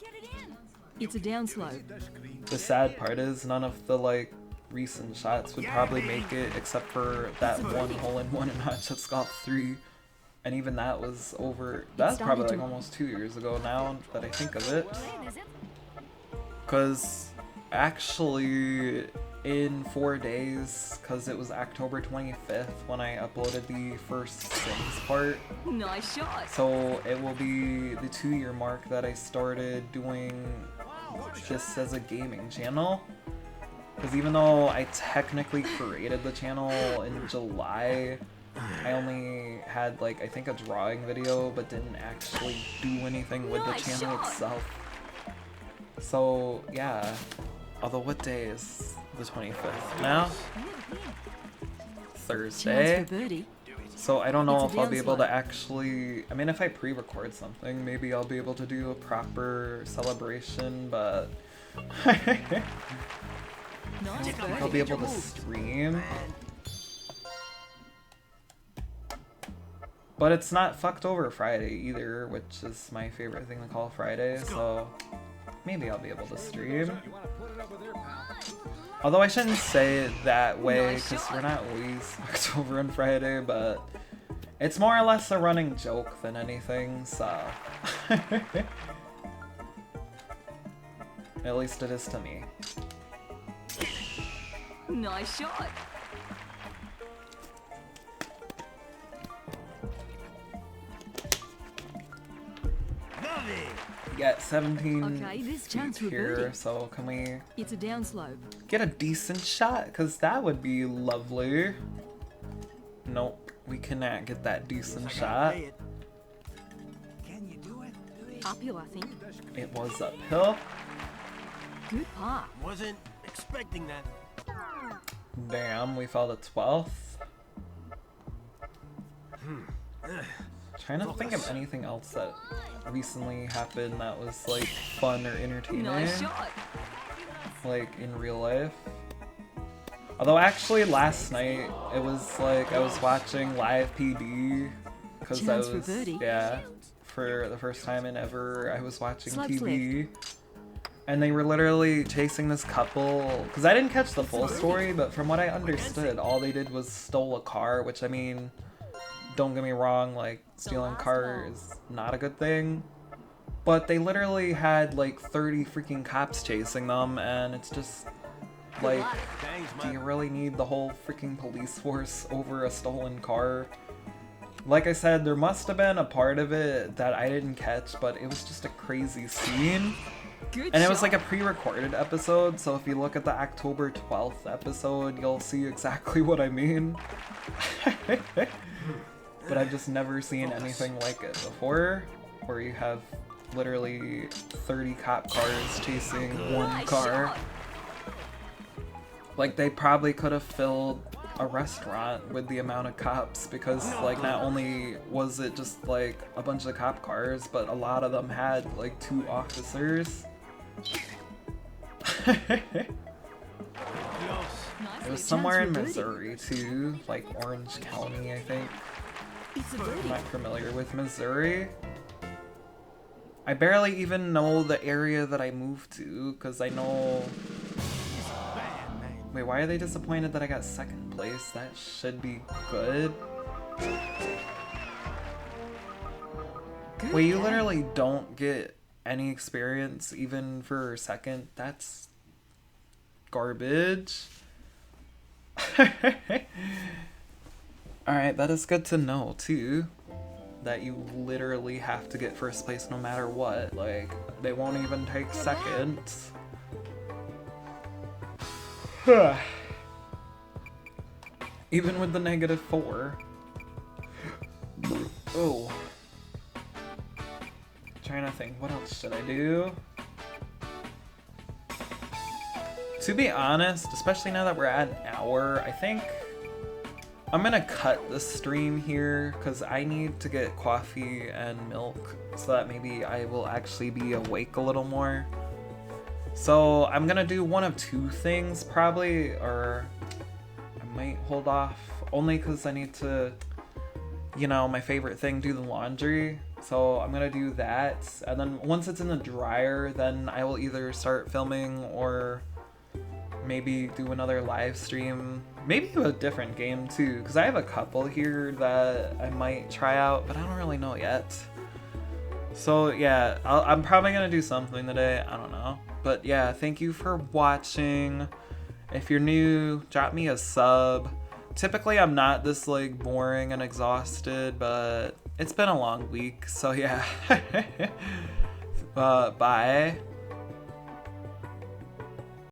It's a downslope. The sad part is none of the like recent shots would probably make it except for that one hole-in-one in Hot Shots Golf 3. And even that was over, that's started probably to- like almost 2 years ago now that I think of it. Because actually in 4 days, because it was October 25th when I uploaded the first Sims part. Nice shot. So it will be the 2-year mark that I started doing this as a gaming channel. Because even though I technically created the channel in July, I only had like I think a drawing video, but didn't actually do anything with the Nice channel shot. itself. So yeah, although what day is the 25th now? Chance Thursday. for a birdie. So I don't know It's a if I'll be able to downslope. actually, I mean if I pre-record something, maybe I'll be able to do a proper celebration, but Nice I'll birdie. be able to stream. But it's not fucked over Friday either, which is my favorite thing to call Friday, so maybe I'll be able to stream. You want to put it over there, pal? Although I shouldn't say it that way, Nice because shot. we're not always fucked over on Friday, but it's more or less a running joke than anything, so. At least it is to me. Nice shot. We got 17 Okay, this feet chance for a here, birdie. so can we It's a downslope. get a decent shot? Because that would be lovely. Nope, we cannot get that decent shot. Can you do it? Uphill, I think. It was uphill. Good par. Wasn't expecting that. Damn, we fell to 12th. Trying to think of anything else that recently happened that was like fun or entertaining, Nice shot. like in real life. Although actually last night it was like I was watching Live PD because I Chance for was birdie. for the first time in ever I was watching Slopes TV. And they were literally chasing this couple, because I didn't catch the full story, but from what I understood, all they did was stole a car, which I mean, don't get me wrong, like, stealing a car is not a good thing. But they literally had like 30 freaking cops chasing them, and it's just, like, do you really need the whole freaking police force over a stolen car? Like I said, there must have been a part of it that I didn't catch, but it was just a crazy scene. Good And it shot. was like a pre-recorded episode, so if you look at the October 12th episode, you'll see exactly what I mean. but I've just never seen anything like it before, where you have literally 30 cop cars chasing one car. Like, they probably could have filled a restaurant with the amount of cops, because like not only was it just like a bunch of cop cars, but a lot of them had like 2 officers. It was somewhere in Missouri too, like Orange County, I think. I'm not familiar with Missouri. I barely even know the area that I moved to, because I know... Wait, why are they disappointed that I got 2nd place? That should be good. Wait, you literally don't get any experience even for 2nd? That's garbage. Alright, that is good to know too. That you literally have to get 1st place no matter what. Like, they won't even take 2nd. Even with the -4. Oh. Trying to think, what else should I do? To be honest, especially now that we're at an hour, I think I'm gonna cut the stream here because I need to get coffee and milk so that maybe I will actually be awake a little more. So I'm gonna do one of 2 things probably, or I might hold off only because I need to, you know, my favorite thing, do the laundry. So I'm gonna do that, and then once it's in the dryer, then I will either start filming or maybe do another live stream, maybe do a different game too, because I have a couple here that I might try out, but I don't really know yet. So yeah, I'm probably gonna do something today, I don't know. But yeah, thank you for watching. If you're new, drop me a sub. Typically I'm not this like boring and exhausted, but it's been a long week, so yeah. Bye.